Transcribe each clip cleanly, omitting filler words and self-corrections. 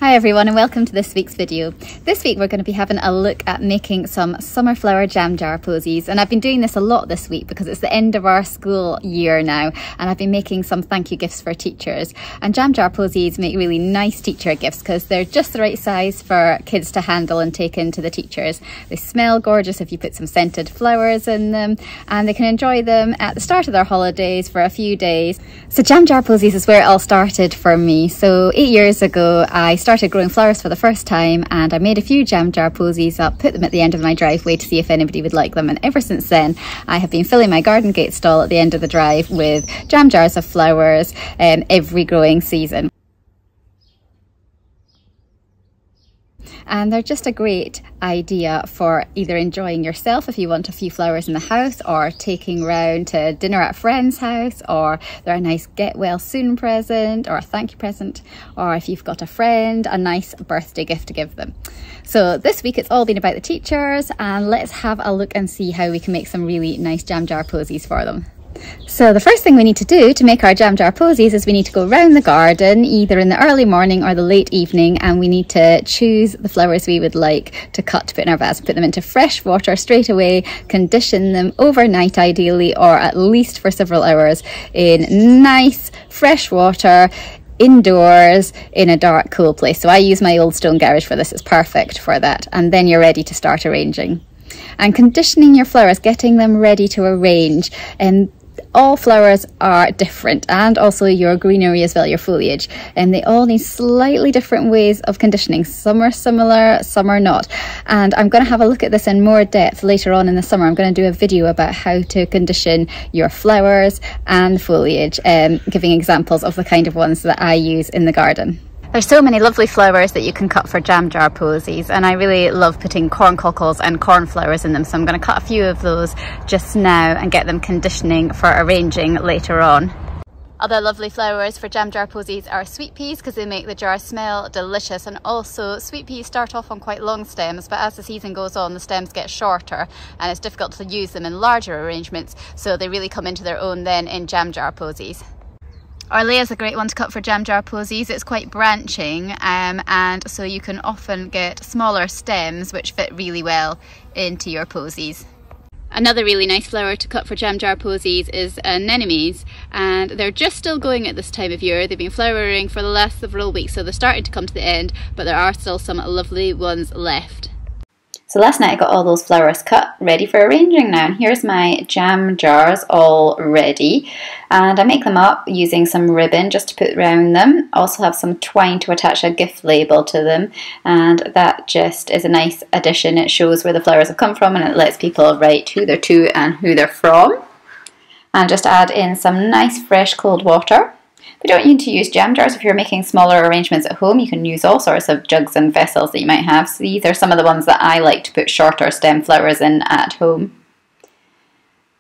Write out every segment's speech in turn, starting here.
Hi everyone and welcome to this week's video. This week we're going to be having a look at making some summer flower jam jar posies, and I've been doing this a lot this week because it's the end of our school year now, and I've been making some thank you gifts for teachers. And jam jar posies make really nice teacher gifts because they're just the right size for kids to handle and take into the teachers. They smell gorgeous if you put some scented flowers in them, and they can enjoy them at the start of their holidays for a few days. So jam jar posies is where it all started for me. So 8 years ago I started growing flowers for the first time, and I made a few jam jar posies up, put them at the end of my driveway to see if anybody would like them, and ever since then I have been filling my garden gate stall at the end of the drive with jam jars of flowers every growing season. And they're just a great idea for either enjoying yourself if you want a few flowers in the house, or taking round to dinner at a friend's house, or they're a nice get well soon present or a thank you present, or if you've got a friend, a nice birthday gift to give them. So this week it's all been about the teachers, and let's have a look and see how we can make some really nice jam jar posies for them. So the first thing we need to do to make our jam jar posies is we need to go round the garden either in the early morning or the late evening, and we need to choose the flowers we would like to cut to put in our vase. Put them into fresh water straight away, condition them overnight ideally, or at least for several hours in nice fresh water indoors in a dark cool place. So I use my old stone garage for this, it's perfect for that. And then you're ready to start arranging. And conditioning your flowers, getting them ready to arrange, and all flowers are different, and also your greenery as well, your foliage, and they all need slightly different ways of conditioning. Some are similar, some are not, and I'm going to have a look at this in more depth later on in the summer. I'm going to do a video about how to condition your flowers and foliage, giving examples of the kind of ones that I use in the garden. There's so many lovely flowers that you can cut for jam jar posies, and I really love putting corn cockles and cornflowers in them, so I'm going to cut a few of those just now and get them conditioning for arranging later on. Other lovely flowers for jam jar posies are sweet peas, because they make the jar smell delicious, and also sweet peas start off on quite long stems, but as the season goes on the stems get shorter and it's difficult to use them in larger arrangements, so they really come into their own then in jam jar posies. Arlea is a great one to cut for jam jar posies. It's quite branching, and so you can often get smaller stems which fit really well into your posies. Another really nice flower to cut for jam jar posies is anemones, and they're just still going at this time of year. They've been flowering for the last several weeks, so they're starting to come to the end, but there are still some lovely ones left. So last night I got all those flowers cut, ready for arranging now, and here's my jam jars all ready, and I make them up using some ribbon just to put around them. I also have some twine to attach a gift label to them, and that just is a nice addition. It shows where the flowers have come from, and it lets people write who they're to and who they're from. And just add in some nice fresh cold water. You don't need to use jam jars if you're making smaller arrangements at home. You can use all sorts of jugs and vessels that you might have. So these are some of the ones that I like to put shorter stem flowers in at home.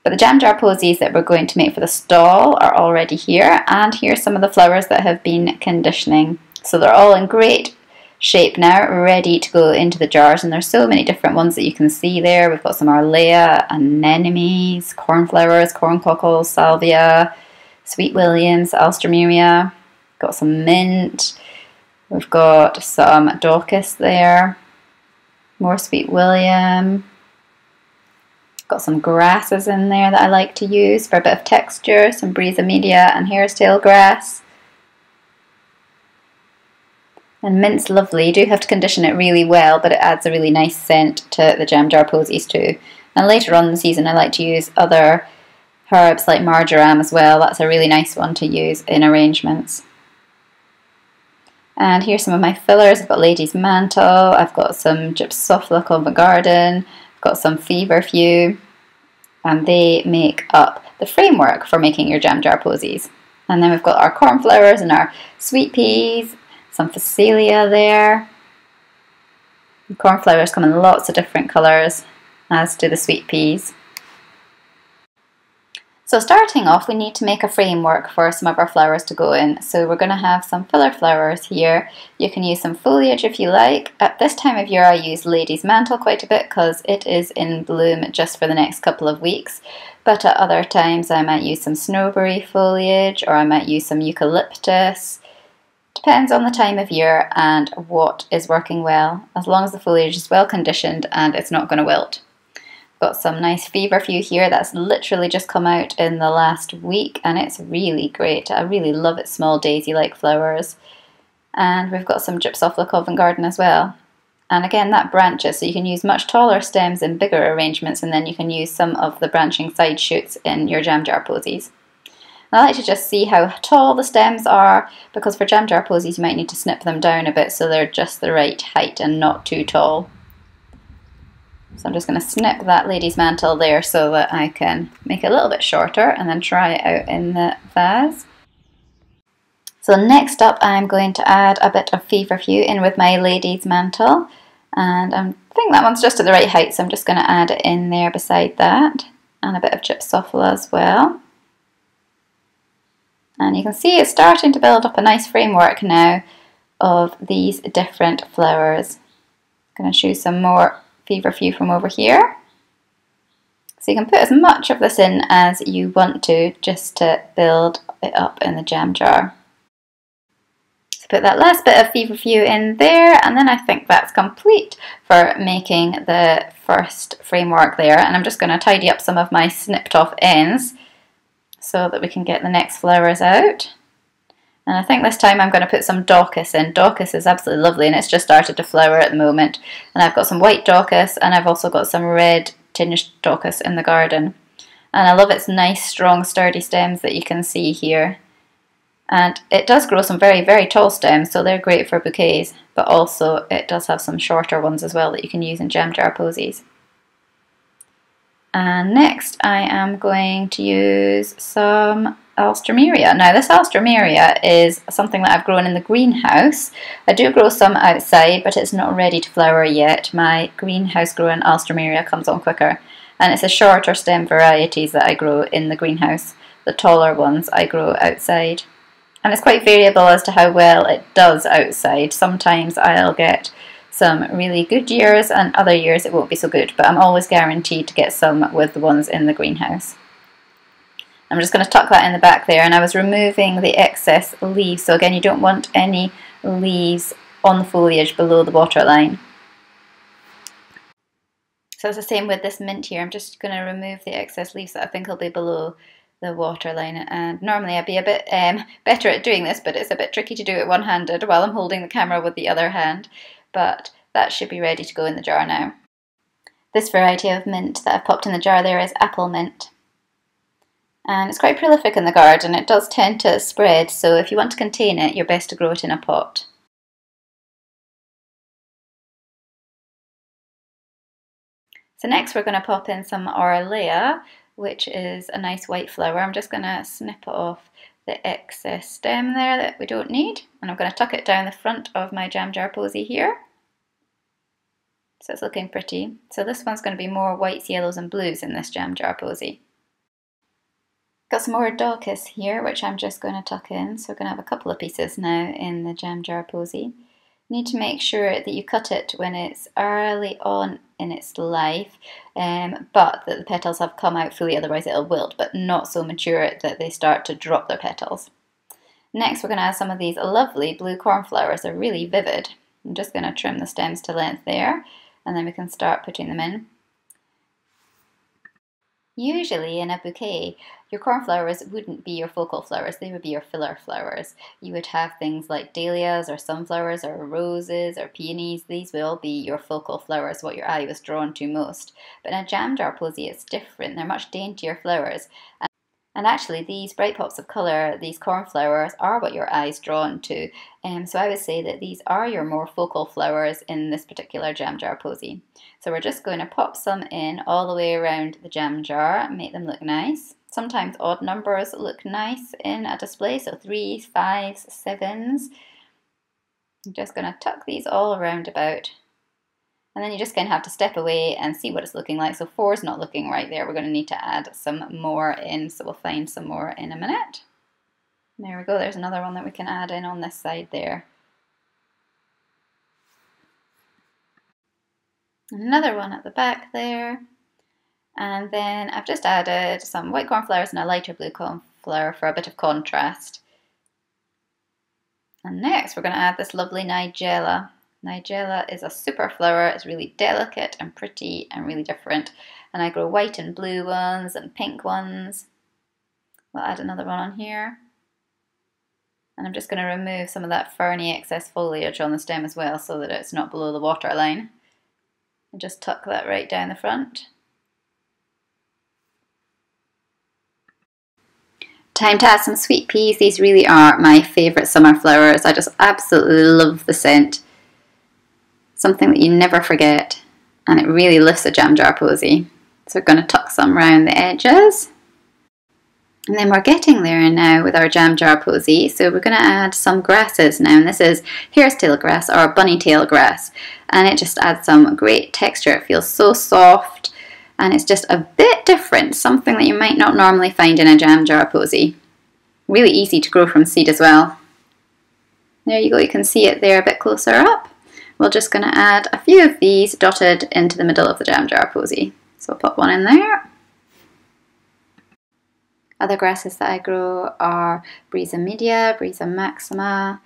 But the jam jar posies that we're going to make for the stall are already here, and here's some of the flowers that have been conditioning. So they're all in great shape now, ready to go into the jars, and there's so many different ones that you can see there. We've got some Arlea, anemones, cornflowers, corncockles, salvia, Sweet Williams, Alstroemeria, got some mint, we've got some Daucus there, more Sweet William, got some grasses in there that I like to use for a bit of texture, some Brisa media and hairstail grass. And mint's lovely. You do have to condition it really well, but it adds a really nice scent to the jam jar posies too. And later on in the season I like to use other herbs like marjoram as well. That's a really nice one to use in arrangements. And here's some of my fillers. I've got Lady's Mantle, I've got some Gypsophila Covent Garden, I've got some Feverfew, and they make up the framework for making your jam jar posies. And then we've got our cornflowers and our sweet peas, some Phacelia there. The cornflowers come in lots of different colours, as do the sweet peas. So starting off, we need to make a framework for some of our flowers to go in. So we're going to have some filler flowers here. You can use some foliage if you like. At this time of year I use Lady's Mantle quite a bit because it is in bloom just for the next couple of weeks. But at other times I might use some snowberry foliage, or I might use some eucalyptus. Depends on the time of year and what is working well, as long as the foliage is well conditioned and it's not going to wilt. Got some nice feverfew here that's literally just come out in the last week, and it's really great. I really love its small daisy-like flowers. And we've got some Gypsophila Covent Garden as well. And again, that branches, so you can use much taller stems in bigger arrangements, and then you can use some of the branching side shoots in your jam jar posies. And I like to just see how tall the stems are, because for jam jar posies you might need to snip them down a bit so they're just the right height and not too tall. So I'm just going to snip that lady's mantle there so that I can make it a little bit shorter and then try it out in the vase. So next up I'm going to add a bit of feverfew in with my lady's mantle, and I think that one's just at the right height, so I'm just going to add it in there beside that, and a bit of Gypsophila as well. And you can see it's starting to build up a nice framework now of these different flowers. I'm going to choose some more feverfew from over here. So you can put as much of this in as you want to, just to build it up in the jam jar. So put that last bit of feverfew in there, and then I think that's complete for making the first framework there. And I'm just going to tidy up some of my snipped off ends so that we can get the next flowers out. And I think this time I'm going to put some Daucus in. Daucus is absolutely lovely, and it's just started to flower at the moment. And I've got some white Daucus, and I've also got some red tinged Daucus in the garden. And I love its nice, strong, sturdy stems that you can see here. And it does grow some very, very tall stems, so they're great for bouquets. But also it does have some shorter ones as well that you can use in jam jar posies. And next I am going to use some Alstroemeria. Now this Alstroemeria is something that I've grown in the greenhouse. I do grow some outside, but it's not ready to flower yet. My greenhouse grown Alstroemeria comes on quicker. And it's the shorter stem varieties that I grow in the greenhouse. The taller ones I grow outside. And it's quite variable as to how well it does outside. Sometimes I'll get some really good years, and other years it won't be so good, but I'm always guaranteed to get some with the ones in the greenhouse. I'm just going to tuck that in the back there, and I was removing the excess leaves, so again you don't want any leaves on the foliage below the waterline. So it's the same with this mint here. I'm just going to remove the excess leaves that I think will be below the waterline, and normally I'd be a bit better at doing this, but it's a bit tricky to do it one-handed while I'm holding the camera with the other hand. But that should be ready to go in the jar now. This variety of mint that I've popped in the jar there is apple mint. And it's quite prolific in the garden. It does tend to spread, so if you want to contain it, you're best to grow it in a pot. So next we're going to pop in some Orlea, which is a nice white flower. I'm just going to snip off the excess stem there that we don't need, and I'm going to tuck it down the front of my jam jar posy here. So it's looking pretty. So this one's going to be more whites, yellows and blues in this jam jar posy. Got some more Daucus here, which I'm just going to tuck in. So we're going to have a couple of pieces now in the jam jar posy. You need to make sure that you cut it when it's early on in its life, but that the petals have come out fully, otherwise it'll wilt, but not so mature that they start to drop their petals. Next we're going to add some of these lovely blue cornflowers. They're really vivid. I'm just going to trim the stems to length there, and then we can start putting them in. Usually in a bouquet, your cornflowers wouldn't be your focal flowers, they would be your filler flowers. You would have things like dahlias or sunflowers or roses or peonies. These will be your focal flowers, what your eye was drawn to most. But in a jam jar posy it's different, they're much daintier flowers. And actually these bright pops of colour, these cornflowers, are what your eye's drawn to. So I would say that these are your more focal flowers in this particular jam jar posy. So we're just going to pop some in all the way around the jam jar and make them look nice. Sometimes odd numbers look nice in a display, so 3s, 5s, 7s. I'm just going to tuck these all around about. And then you just kind of have to step away and see what it's looking like. So 4 is not looking right there. We're going to need to add some more in, so we'll find some more in a minute. There we go, there's another one that we can add in on this side there. Another one at the back there. And then I've just added some white cornflowers and a lighter blue cornflower for a bit of contrast. And next we're going to add this lovely Nigella. Nigella is a super flower. It's really delicate and pretty and really different. And I grow white and blue ones and pink ones. We'll add another one on here. And I'm just going to remove some of that ferny excess foliage on the stem as well so that it's not below the water line. And just tuck that right down the front. Time to add some sweet peas. These really are my favourite summer flowers. I just absolutely love the scent. Something that you never forget, and it really lifts a jam jar posy. So we're going to tuck some around the edges. And then we're getting there now with our jam jar posy. So we're going to add some grasses now, and this is hare's tail grass or bunny tail grass. And it just adds some great texture. It feels so soft. And it's just a bit different, something that you might not normally find in a jam jar posy. Really easy to grow from seed as well. There you go, you can see it there a bit closer up. We're just going to add a few of these dotted into the middle of the jam jar posy. So I'll put one in there. Other grasses that I grow are Brisa media, Brisa maxima,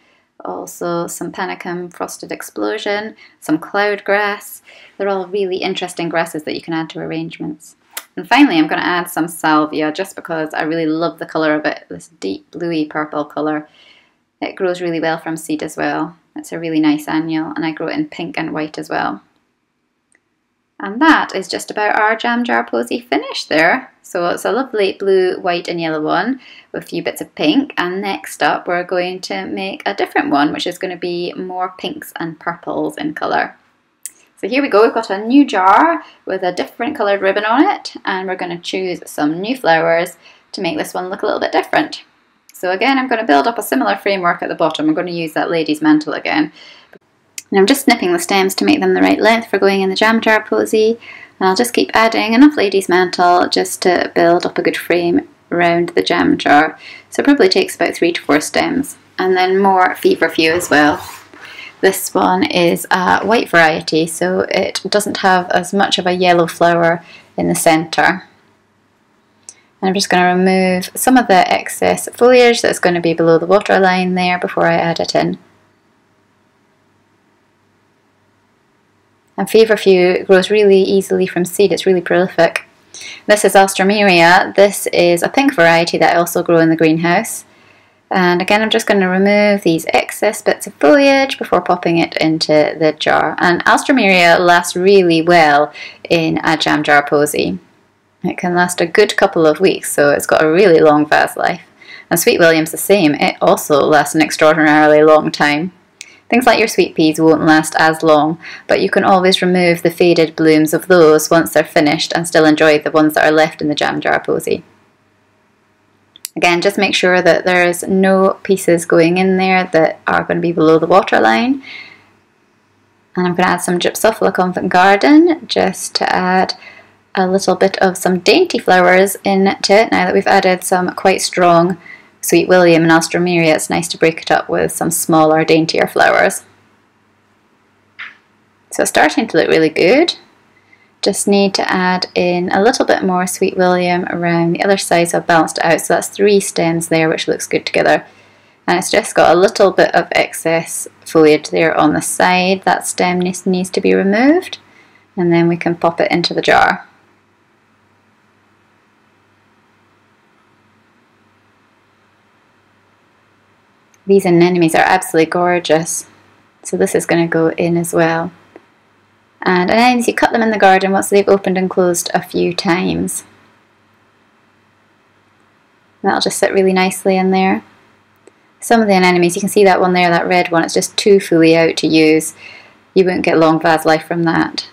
also some Panicum frosted explosion, some cloud grass. They're all really interesting grasses that you can add to arrangements. And finally I'm going to add some salvia just because I really love the colour of it, this deep bluey purple colour. It grows really well from seed as well. It's a really nice annual, and I grow it in pink and white as well. And that is just about our jam jar posy finished there. So it's a lovely blue, white and yellow one with a few bits of pink. And next up we're going to make a different one, which is going to be more pinks and purples in colour. So here we go, we've got a new jar with a different coloured ribbon on it, and we're going to choose some new flowers to make this one look a little bit different. So again, I'm going to build up a similar framework at the bottom. I'm going to use that lady's mantle again. And I'm just snipping the stems to make them the right length for going in the jam jar posy. And I'll just keep adding enough lady's mantle just to build up a good frame around the jam jar. So it probably takes about 3 to 4 stems. And then more feverfew as well. This one is a white variety, so it doesn't have as much of a yellow flower in the centre. And I'm just going to remove some of the excess foliage that's going to be below the water line there before I add it in. And feverfew grows really easily from seed, it's really prolific. This is Alstroemeria. This is a pink variety that I also grow in the greenhouse. And again, I'm just going to remove these excess bits of foliage before popping it into the jar. And Alstroemeria lasts really well in a jam jar posy. It can last a good couple of weeks, so it's got a really long vase life. And Sweet William's the same, it also lasts an extraordinarily long time. Things like your sweet peas won't last as long, but you can always remove the faded blooms of those once they're finished and still enjoy the ones that are left in the jam jar posy. Again, just make sure that there's no pieces going in there that are going to be below the water line. And I'm going to add some Gypsophila Convent Garden just to add a little bit of some dainty flowers into it. Now that we've added some quite strong Sweet William and Alstroemeria, it's nice to break it up with some smaller, daintier flowers. So it's starting to look really good. Just need to add in a little bit more Sweet William around the other side so I've balanced it out. So that's 3 stems there, which looks good together. And it's just got a little bit of excess foliage there on the side. That stem needs to be removed, and then we can pop it into the jar. These anemones are absolutely gorgeous. So this is going to go in as well. And anemones, you cut them in the garden once they've opened and closed a few times. That'll just sit really nicely in there. Some of the anemones, you can see that one there, that red one, it's just too fully out to use. You won't get long vase life from that.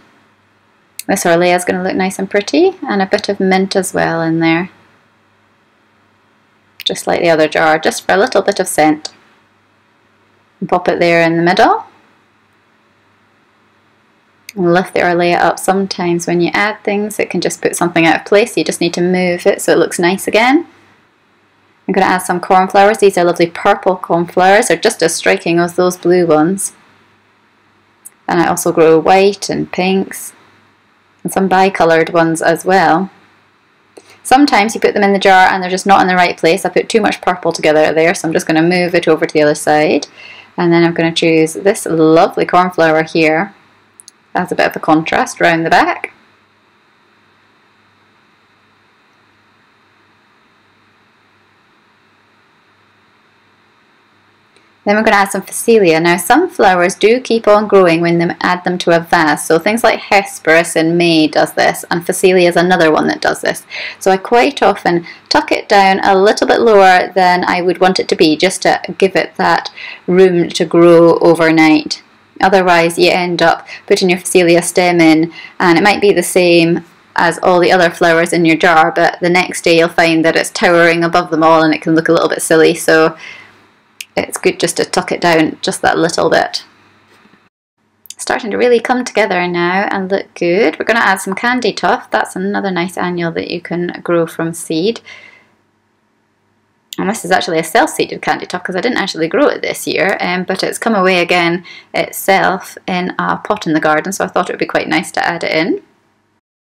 This Orlea is going to look nice and pretty, and a bit of mint as well in there. Just like the other jar, just for a little bit of scent. And pop it there in the middle. And lift the Orlea up. Sometimes when you add things it can just put something out of place, you just need to move it so it looks nice again. I'm going to add some cornflowers. These are lovely purple cornflowers, they're just as striking as those blue ones. And I also grow white and pinks and some bi-coloured ones as well. Sometimes you put them in the jar and they're just not in the right place. I put too much purple together there, so I'm just going to move it over to the other side. And then I'm going to choose this lovely cornflower here. That's a bit of a contrast around the back. Then we're going to add some Phacelia. Now some flowers do keep on growing when they add them to a vase. So things like Hesperus in May does this, and Phacelia is another one that does this. So I quite often tuck it down a little bit lower than I would want it to be, just to give it that room to grow overnight. Otherwise you end up putting your Phacelia stem in and it might be the same as all the other flowers in your jar, but the next day you'll find that it's towering above them all and it can look a little bit silly. So it's good just to tuck it down just that little bit. Starting to really come together now and look good. We're going to add some Candy Tuft. That's another nice annual that you can grow from seed. And this is actually a self-seeded Candy Tuft because I didn't actually grow it this year, but it's come away again itself in a pot in the garden, so I thought it would be quite nice to add it in.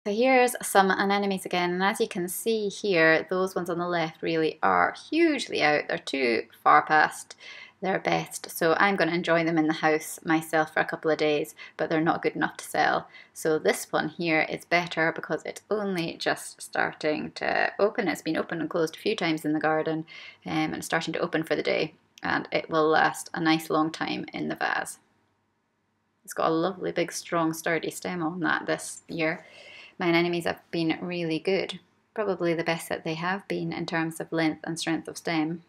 So here's some anemones again, and as you can see here, those ones on the left really are hugely out. They're too far past their best, so I'm going to enjoy them in the house myself for a couple of days, but they're not good enough to sell. So this one here is better because it's only just starting to open. It's been opened and closed a few times in the garden, and it's starting to open for the day, and it will last a nice long time in the vase. It's got a lovely big strong sturdy stem on that this year. My anemones have been really good, probably the best that they have been in terms of length and strength of stem.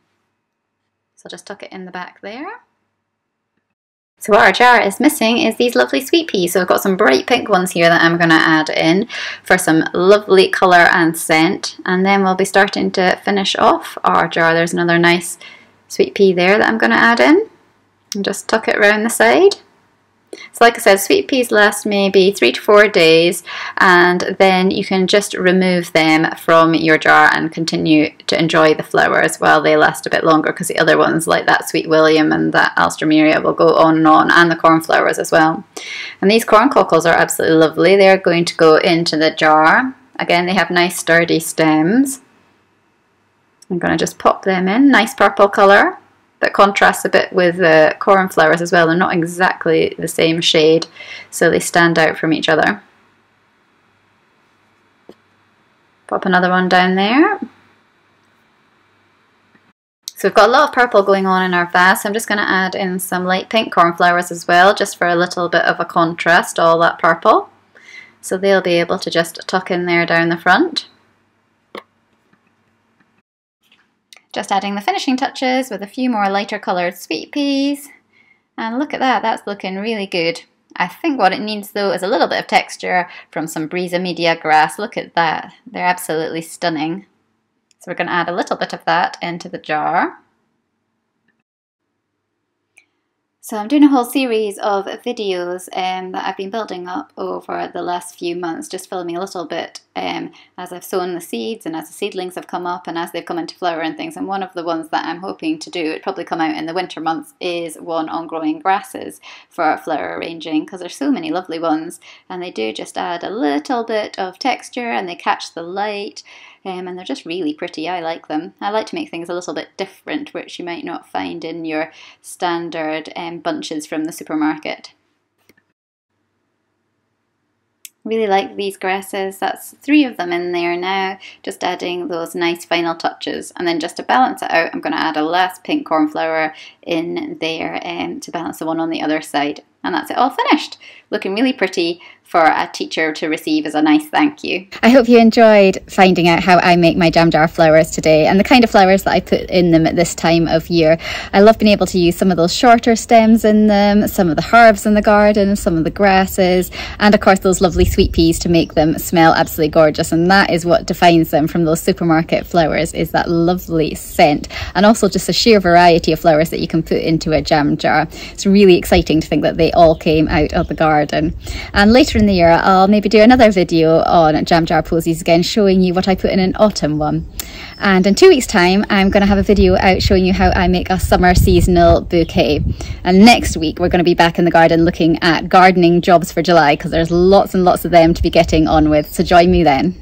So I'll just tuck it in the back there. So what our jar is missing is these lovely sweet peas. So I've got some bright pink ones here that I'm going to add in for some lovely colour and scent. And then we'll be starting to finish off our jar. There's another nice sweet pea there that I'm going to add in. And just tuck it around the side. So like I said, sweet peas last maybe 3 to 4 days, and then you can just remove them from your jar and continue to enjoy the flowers while they last a bit longer, because the other ones like that Sweet William and that Alstroemeria will go on, and the cornflowers as well. And these corn cockles are absolutely lovely. They're going to go into the jar. Again, they have nice sturdy stems. I'm going to just pop them in, nice purple colour. That contrasts a bit with the cornflowers as well. They're not exactly the same shade, so they stand out from each other. Pop another one down there. So we've got a lot of purple going on in our vase. I'm just going to add in some light pink cornflowers as well, just for a little bit of a contrast, all that purple. So they'll be able to just tuck in there down the front. Just adding the finishing touches with a few more lighter coloured sweet peas. And look at that, that's looking really good. I think what it needs though is a little bit of texture from some Brisa Media grass. Look at that, they're absolutely stunning. So we're going to add a little bit of that into the jar. So I'm doing a whole series of videos that I've been building up over the last few months, just filming a little bit as I've sown the seeds and as the seedlings have come up and as they've come into flower and things. And one of the ones that I'm hoping to do, it'll probably come out in the winter months, is one on growing grasses for flower arranging, because there's so many lovely ones and they do just add a little bit of texture and they catch the light. And they're just really pretty. I like them. I like to make things a little bit different, which you might not find in your standard bunches from the supermarket. Really like these grasses. That's 3 of them in there now, just adding those nice final touches. And then just to balance it out, I'm going to add a last pink cornflower in there to balance the one on the other side. And that's it all finished. Looking really pretty for a teacher to receive as a nice thank you. I hope you enjoyed finding out how I make my jam jar flowers today and the kind of flowers that I put in them at this time of year. I love being able to use some of those shorter stems in them, some of the herbs in the garden, some of the grasses, and of course those lovely sweet peas to make them smell absolutely gorgeous. And that is what defines them from those supermarket flowers, is that lovely scent, and also just a sheer variety of flowers that you can put into a jam jar. It's really exciting to think that they all came out of the garden. And later in the year I'll maybe do another video on jam jar posies again, showing you what I put in an autumn one. And in 2 weeks time I'm going to have a video out showing you how I make a summer seasonal bouquet. And next week we're going to be back in the garden looking at gardening jobs for July, because there's lots and lots of them to be getting on with, so join me then.